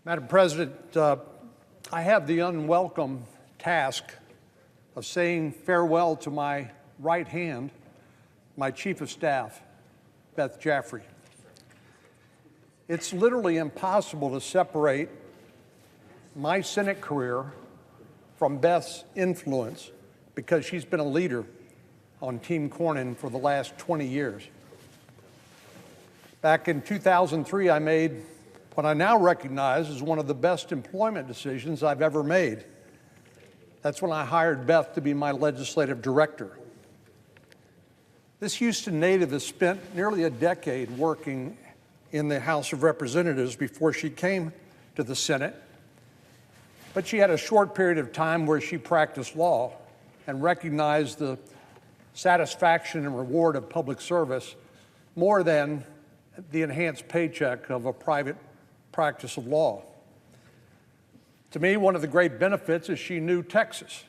Madam President, I have the unwelcome task of saying farewell to my right hand, my Chief of Staff, Beth Jafari. It's literally impossible to separate my Senate career from Beth's influence because she's been a leader on Team Cornyn for the last 20 years. Back in 2003, I made what I now recognize as one of the best employment decisions I've ever made. That's when I hired Beth to be my legislative director. This Houston native has spent nearly a decade working in the House of Representatives before she came to the Senate, but she had a short period of time where she practiced law and recognized the satisfaction and reward of public service more than the enhanced paycheck of a private practice of law. To me, one of the great benefits is she knew Texas.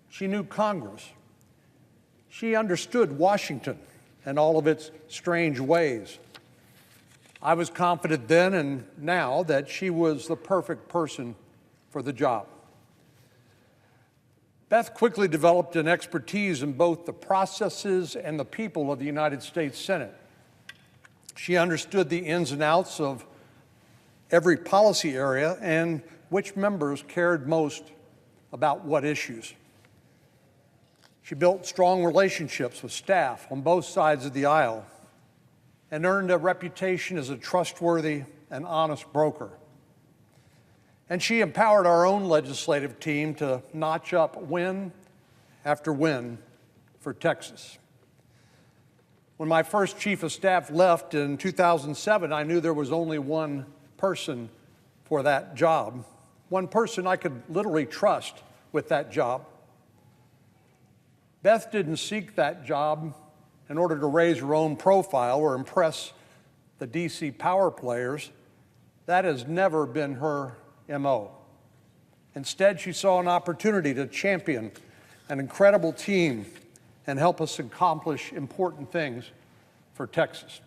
She knew Congress. She understood Washington and all of its strange ways. I was confident then and now that she was the perfect person for the job. Beth quickly developed an expertise in both the processes and the people of the United States Senate. She understood the ins and outs of every policy area and which members cared most about what issues. She built strong relationships with staff on both sides of the aisle and earned a reputation as a trustworthy and honest broker. And she empowered our own legislative team to notch up win after win for Texas. When my first Chief of Staff left in 2007, I knew there was only one person for that job, one person I could literally trust with that job. Beth didn't seek that job in order to raise her own profile or impress the DC power players. That has never been her MO. Instead, she saw an opportunity to champion an incredible team and help us accomplish important things for Texas.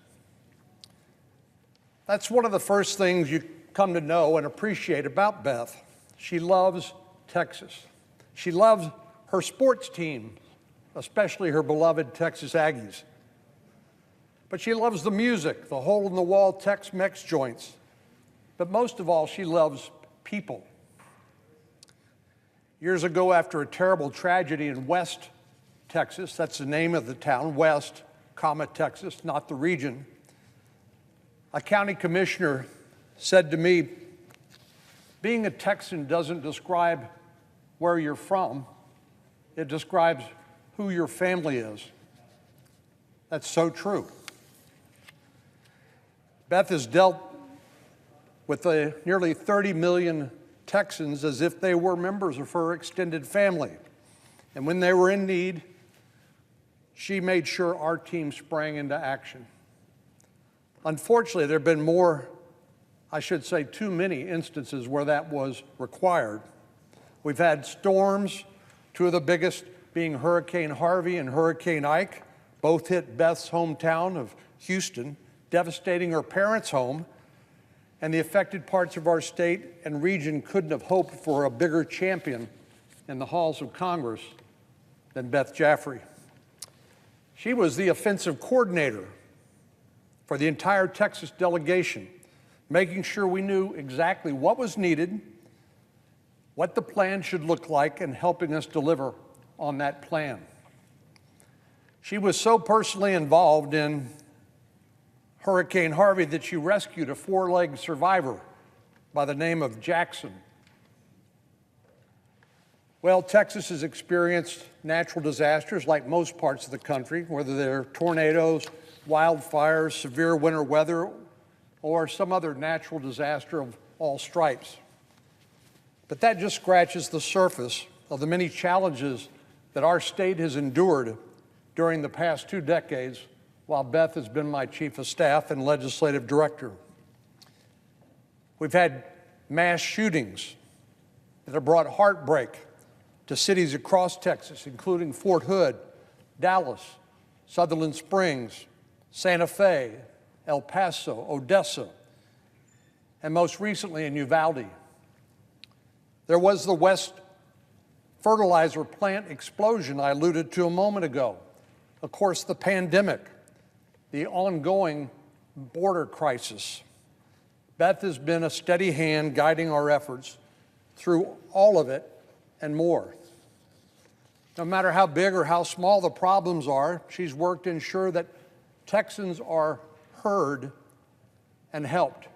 That's one of the first things you come to know and appreciate about Beth. She loves Texas. She loves her sports team, especially her beloved Texas Aggies. But she loves the music, the hole-in-the-wall Tex-Mex joints. But most of all, she loves people. Years ago, after a terrible tragedy in West Texas, that's the name of the town, West, Texas, not the region, a county commissioner said to me, being a Texan doesn't describe where you're from, it describes who your family is. That's so true. Beth has dealt with the nearly 30 million Texans as if they were members of her extended family. And when they were in need, she made sure our team sprang into action. Unfortunately, there have been too many instances where that was required. We've had storms, two of the biggest being Hurricane Harvey and Hurricane Ike. Both hit Beth's hometown of Houston, devastating her parents' home, and the affected parts of our state and region couldn't have hoped for a bigger champion in the halls of Congress than Beth Jafari. She was the offensive coordinator for the entire Texas delegation, making sure we knew exactly what was needed, what the plan should look like, and helping us deliver on that plan. She was so personally involved in Hurricane Harvey that she rescued a four-legged survivor by the name of Jackson. Well, Texas has experienced natural disasters like most parts of the country, whether they're tornadoes, wildfires, severe winter weather, or some other natural disaster of all stripes. But that just scratches the surface of the many challenges that our state has endured during the past 2 decades while Beth has been my Chief of Staff and Legislative Director. We've had mass shootings that have brought heartbreak to cities across Texas, including Fort Hood, Dallas, Sutherland Springs, Santa Fe, El Paso, Odessa. and most recently in Uvalde. There was the West fertilizer plant explosion I alluded to a moment ago. Of course, the pandemic, the ongoing border crisis. Beth has been a steady hand guiding our efforts through all of it and more. No matter how big or how small the problems are, she's worked to ensure that Texans are heard and helped.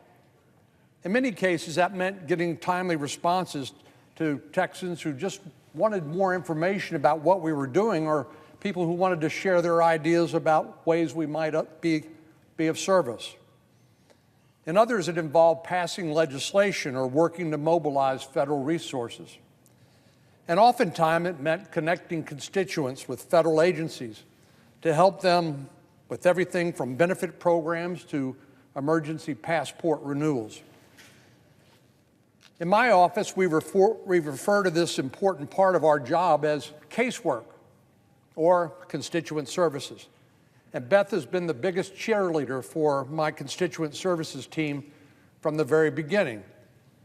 In many cases, that meant getting timely responses to Texans who just wanted more information about what we were doing, or people who wanted to share their ideas about ways we might be of service. In others, it involved passing legislation or working to mobilize federal resources. And oftentimes, it meant connecting constituents with federal agencies to help them with everything from benefit programs to emergency passport renewals. In my office, we refer to this important part of our job as casework or constituent services. And Beth has been the biggest cheerleader for my constituent services team from the very beginning.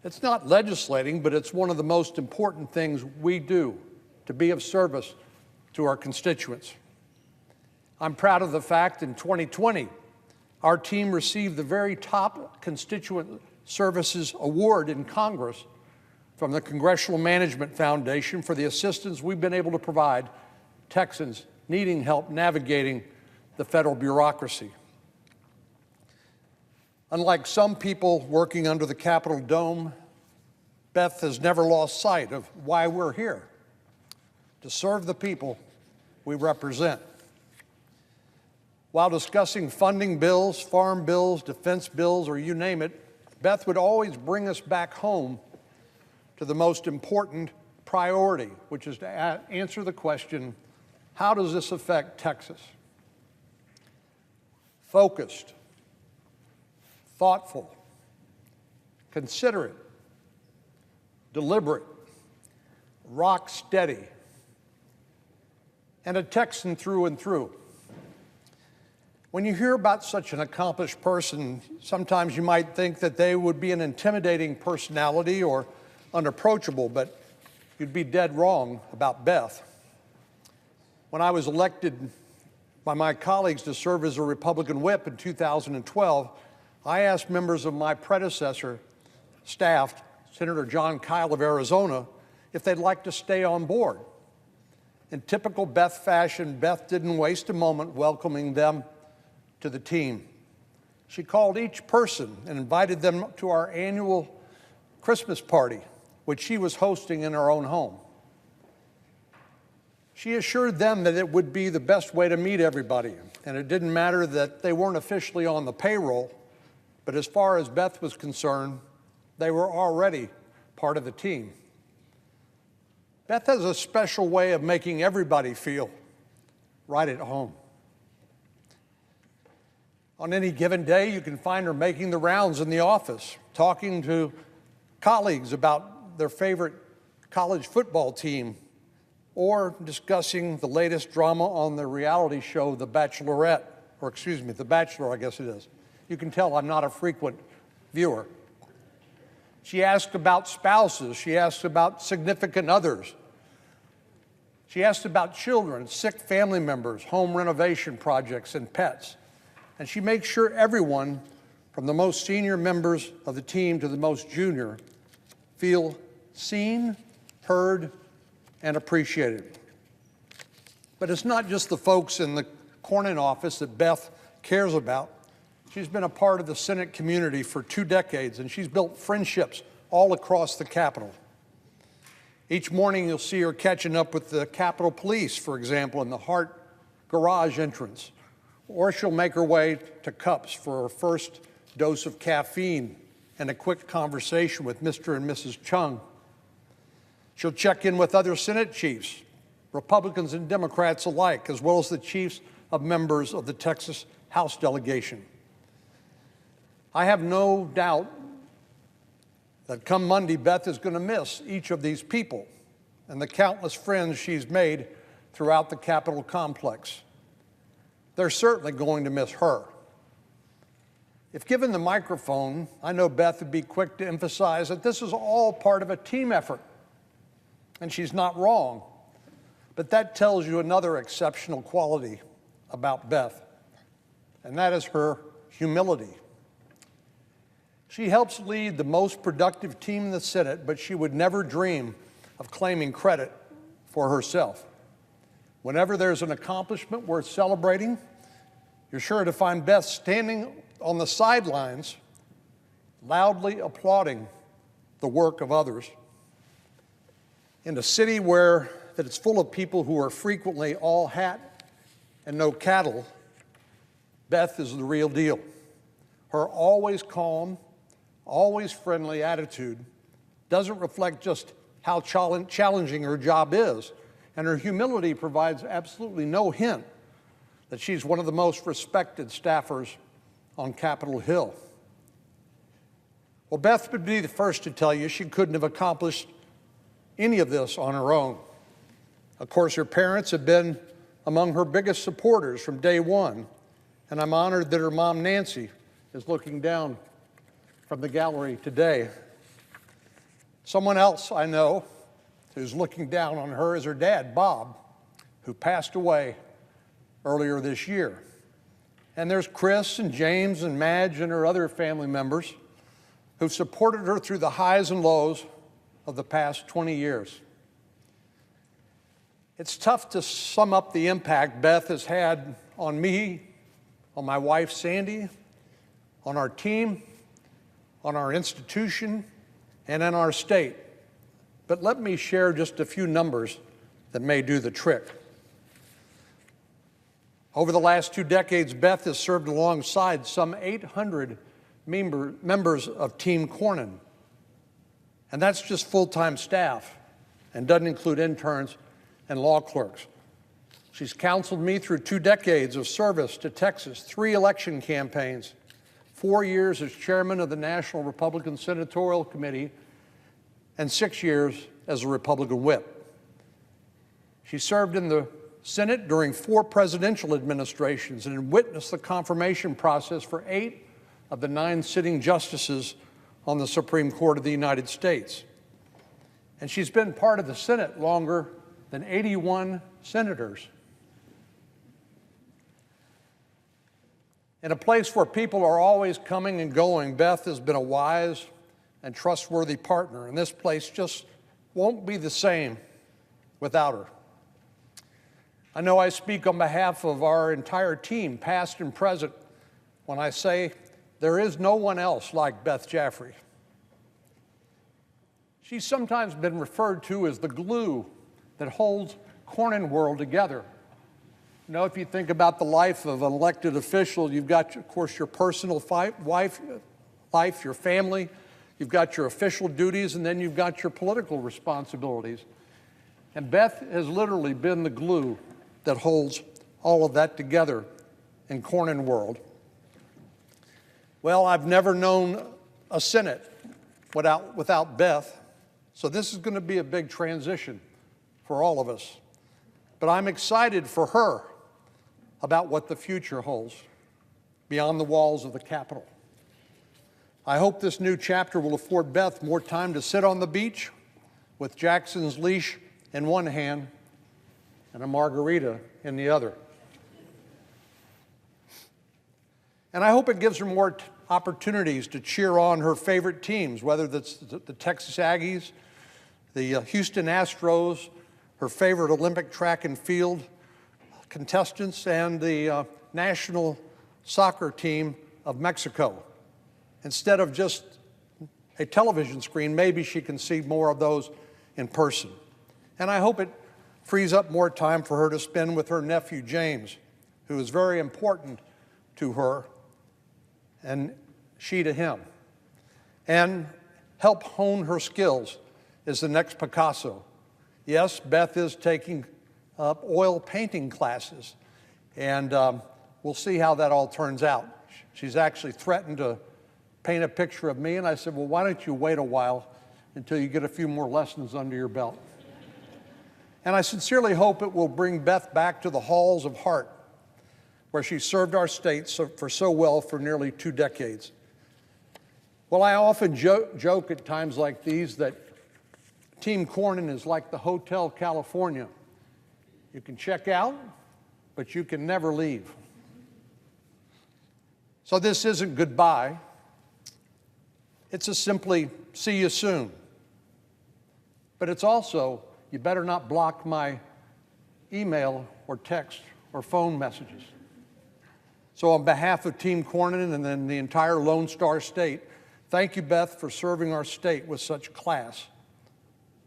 It's not legislating, but it's one of the most important things we do to be of service to our constituents. I'm proud of the fact in 2020, our team received the very top Constituent Services Award in Congress from the Congressional Management Foundation for the assistance we've been able to provide Texans needing help navigating the federal bureaucracy. Unlike some people working under the Capitol dome, Beth has never lost sight of why we're here: to serve the people we represent. While discussing funding bills, farm bills, defense bills, or you name it, Beth would always bring us back home to the most important priority, which is to answer the question, how does this affect Texas? Focused, thoughtful, considerate, deliberate, rock steady, and a Texan through and through. When you hear about such an accomplished person, sometimes you might think that they would be an intimidating personality or unapproachable, but you'd be dead wrong about Beth. When I was elected by my colleagues to serve as a Republican whip in 2012, I asked members of my predecessor staff, Senator John Kyle of Arizona, if they'd like to stay on board. In typical Beth fashion, Beth didn't waste a moment welcoming them to the team. She called each person and invited them to our annual Christmas party, which she was hosting in her own home. She assured them that it would be the best way to meet everybody, and it didn't matter that they weren't officially on the payroll, but as far as Beth was concerned, they were already part of the team. Beth has a special way of making everybody feel right at home. On any given day, you can find her making the rounds in the office, talking to colleagues about their favorite college football team, or discussing the latest drama on the reality show, The Bachelorette, or excuse me, The Bachelor, I guess it is. You can tell I'm not a frequent viewer. She asked about spouses. She asked about significant others. She asked about children, sick family members, home renovation projects, and pets. And she makes sure everyone, from the most senior members of the team to the most junior, feel seen, heard, and appreciated. But it's not just the folks in the Cornyn office that Beth cares about. She's been a part of the Senate community for 2 decades, and she's built friendships all across the Capitol. Each morning you'll see her catching up with the Capitol Police, for example, in the Hart garage entrance. Or she'll make her way to Cups for her first dose of caffeine and a quick conversation with Mr. and Mrs. Chung. She'll check in with other Senate chiefs, Republicans and Democrats alike, as well as the chiefs of members of the Texas House delegation. I have no doubt that come Monday, Beth is going to miss each of these people and the countless friends she's made throughout the Capitol complex. They're certainly going to miss her. If given the microphone, I know Beth would be quick to emphasize that this is all part of a team effort, and she's not wrong. But that tells you another exceptional quality about Beth, and that is her humility. She helps lead the most productive team in the Senate, but she would never dream of claiming credit for herself. Whenever there's an accomplishment worth celebrating, you're sure to find Beth standing on the sidelines, loudly applauding the work of others. In a city that is full of people who are frequently all hat and no cattle, Beth is the real deal. Her always calm, always friendly attitude doesn't reflect just how challenging her job is, and her humility provides absolutely no hint that she's one of the most respected staffers on Capitol Hill. Well, Beth would be the first to tell you she couldn't have accomplished any of this on her own. Of course, her parents have been among her biggest supporters from day one, and I'm honored that her mom, Nancy, is looking down from the gallery today. Someone else I know who's looking down on her is her dad, Bob, who passed away earlier this year. And there's Chris and James and Madge and her other family members who've supported her through the highs and lows of the past 20 years. It's tough to sum up the impact Beth has had on me, on my wife, Sandy, on our team, on our institution, and in our state. But let me share just a few numbers that may do the trick. Over the last 2 decades, Beth has served alongside some 800 members of Team Cornyn. And that's just full-time staff and doesn't include interns and law clerks. She's counseled me through 2 decades of service to Texas, 3 election campaigns, 4 years as chairman of the National Republican Senatorial Committee, and 6 years as a Republican whip. She served in the Senate during 4 presidential administrations and witnessed the confirmation process for 8 of the 9 sitting justices on the Supreme Court of the United States. And she's been part of the Senate longer than 81 senators. In a place where people are always coming and going, Beth has been a wise and trustworthy partner, and this place just won't be the same without her. I know I speak on behalf of our entire team, past and present, when I say there is no one else like Beth Jafari. She's sometimes been referred to as the glue that holds Cornyn world together. You know, if you think about the life of an elected official, you've got, of course, your personal life, your family, you've got your official duties, and then you've got your political responsibilities. And Beth has literally been the glue that holds all of that together in Cornyn world. Well, I've never known a Senate without Beth, so this is going to be a big transition for all of us. But I'm excited for her about what the future holds beyond the walls of the Capitol. I hope this new chapter will afford Beth more time to sit on the beach with Jackson's leash in one hand and a margarita in the other. And I hope it gives her more opportunities to cheer on her favorite teams, whether that's the Texas Aggies, the Houston Astros, her favorite Olympic track and field contestants, and the national soccer team of Mexico. Instead of just a television screen, maybe she can see more of those in person. And I hope it frees up more time for her to spend with her nephew, James, who is very important to her, and she to him. And help hone her skills as the next Picasso. Yes, Beth is taking up oil painting classes, and we'll see how that all turns out. She's actually threatened to paint a picture of me, and I said, well, why don't you wait a while until you get a few more lessons under your belt? And I sincerely hope it will bring Beth back to the halls of heart, where she served our state so well for nearly 2 decades. Well, I often joke at times like these that Team Cornyn is like the Hotel California. You can check out, but you can never leave. So this isn't goodbye. It's a simply see you soon. But it's also, you better not block my email or text or phone messages. So on behalf of Team Cornyn and then the entire Lone Star State, thank you, Beth, for serving our state with such class.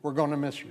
We're going to miss you.